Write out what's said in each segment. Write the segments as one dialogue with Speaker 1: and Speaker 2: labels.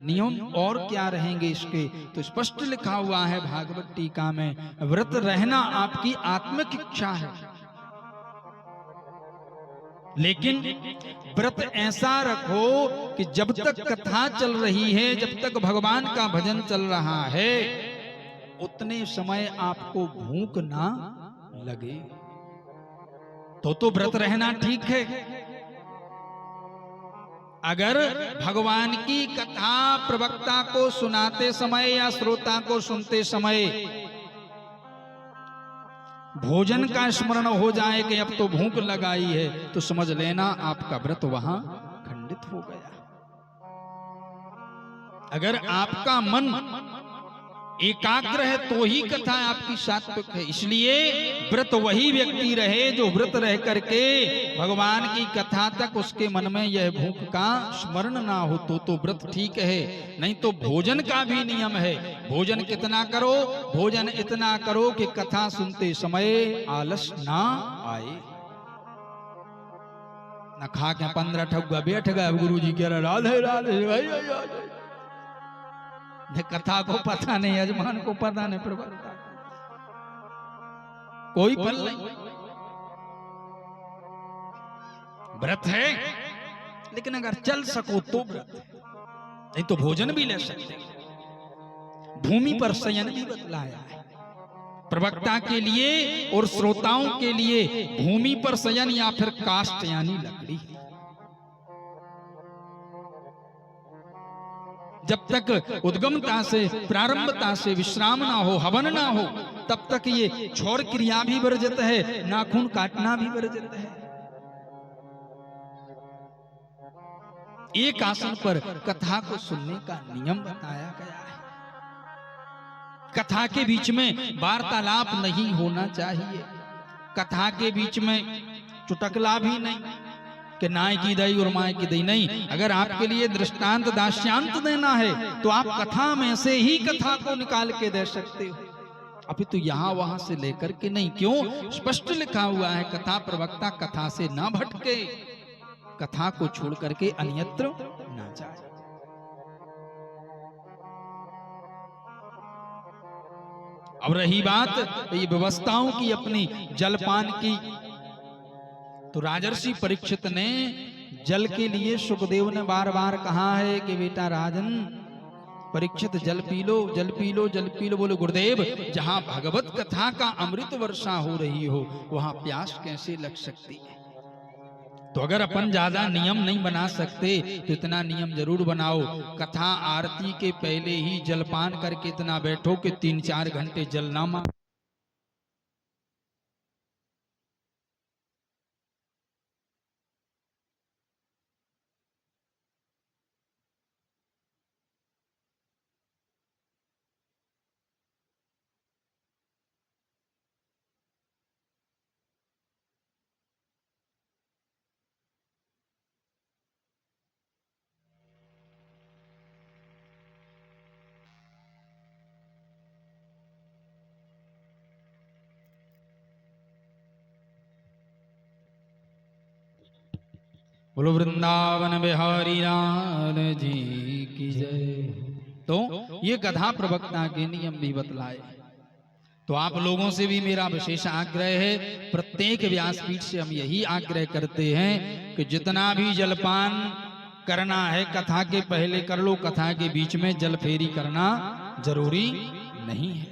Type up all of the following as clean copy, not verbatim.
Speaker 1: नियम और क्या रहेंगे इसके? तो स्पष्ट लिखा हुआ है भागवत टीका में, व्रत रहना आपकी आत्मिक इच्छा है, लेकिन व्रत ऐसा रखो कि जब तक कथा चल रही है, जब तक भगवान का भजन चल रहा है, उतने समय आपको भूख ना लगे, तो व्रत रहना ठीक है। अगर भगवान की कथा प्रवक्ता को सुनाते समय या श्रोता को सुनते समय भोजन का स्मरण हो जाए कि अब तो भूख लगाई है, तो समझ लेना आपका व्रत वहां खंडित हो गया। अगर आपका मन एकाग्र है तो ही कथा आपकी सात्विक है। इसलिए व्रत वही व्यक्ति रहे जो व्रत रह करके भगवान की कथा तक उसके मन में यह भूख का स्मरण ना हो, तो व्रत ठीक है। नहीं तो भोजन का भी नियम है। भोजन कितना करो? भोजन इतना करो कि कथा सुनते समय आलस ना आए। न खा के 15 ठगुआ बैठ गए, गुरु जी कह रहे राधे राधे, कथा को पता नहीं, यजमान को पता नहीं, प्रवक्ता कोई फल नहीं। व्रत है, लेकिन अगर चल सको तो व्रत है, नहीं तो भोजन भी ले सकते। भूमि पर शयन भी बतलाया है प्रवक्ता के लिए और श्रोताओं के लिए। भूमि पर शयन या फिर काष्ठ यानी लकड़ी। जब तक उद्गमता से, प्रारंभता से विश्राम ना हो, हवन ना हो, तब तक ये क्षौर क्रिया भी वर्जित है, नाखून काटना भी वर्जित है। एक आसन पर कथा को सुनने का नियम बताया गया है। कथा के बीच में वार्तालाप नहीं होना चाहिए। कथा के बीच में चुटकला भी नहीं कि नाय की दई और माय की दई, नहीं। अगर आपके लिए दृष्टांत दास्यांत देना है तो आप कथा में से ही कथा को निकाल के दे सकते हो, अभी तो यहां वहां से लेकर के नहीं। क्यों? स्पष्ट लिखा हुआ है कथा प्रवक्ता कथा से ना भटके, कथा को छोड़ करके अन्यत्र ना जाए। अब रही बात ये व्यवस्थाओं की, अपनी जलपान की, तो राजर्षि परीक्षित ने जल के लिए सुखदेव ने बार बार कहा है कि बेटा राजन परीक्षित जल पी लो, जल पी लो, जल पी लो। बोले गुरुदेव, जहां भगवत कथा का अमृत वर्षा हो रही हो वहां प्यास कैसे लग सकती है? तो अगर अपन ज्यादा नियम नहीं बना सकते तो इतना नियम जरूर बनाओ, कथा आरती के पहले ही जलपान करके इतना बैठो कि 3-4 घंटे जल ना मांगो। बोलो वृंदावन बिहारी लाल जी की जय। तो ये कथा प्रवक्ता के नियम भी बतलाए। तो आप लोगों से भी मेरा विशेष आग्रह है, प्रत्येक व्यासपीठ से हम यही आग्रह करते हैं कि जितना भी जलपान करना है कथा के पहले कर लो, कथा के बीच में जल फेरी करना जरूरी नहीं है।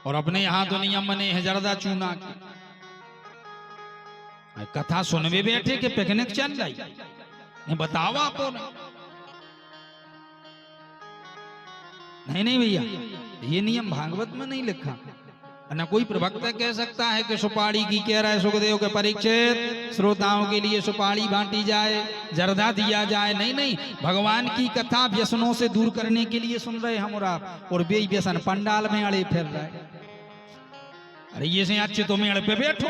Speaker 1: और अपने यहां तो नियम बने हैं जरदा चूना के। कथा सुनवे बैठे के पिकनिक चल रही, बताओ आप। नहीं भैया, ये नियम भागवत में नहीं लिखा। न कोई प्रवक्ता कह सकता है कि सुपारी की कह रहा है सुखदेव के परीक्षित श्रोताओं के लिए सुपारी बांटी जाए, जर्दा दिया जाए। नहीं, भगवान की कथा व्यसनों से दूर करने के लिए सुन रहे हम और वे व्यसन पंडाल में अड़े फिर रहे। अरे ये से अच्छे तो मेड़ पे बैठो,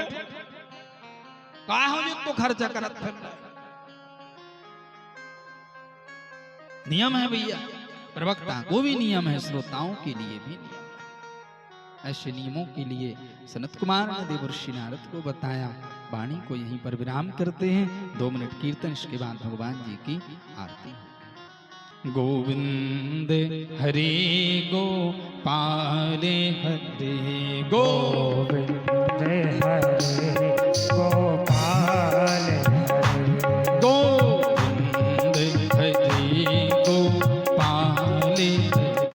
Speaker 1: तो खर्चा करत फिर रहे। नियम है भैया, प्रवक्ता को भी नियम है, श्रोताओं के लिए भी नियम है। ऐसे नियमों के लिए सनत कुमार ने देवर्षि नारद को बताया वाणी को यहीं पर विराम करते हैं। 2 मिनट कीर्तन, इसके बाद भगवान जी की आरती। गोविंद हरे गोपाल हरे गोविंद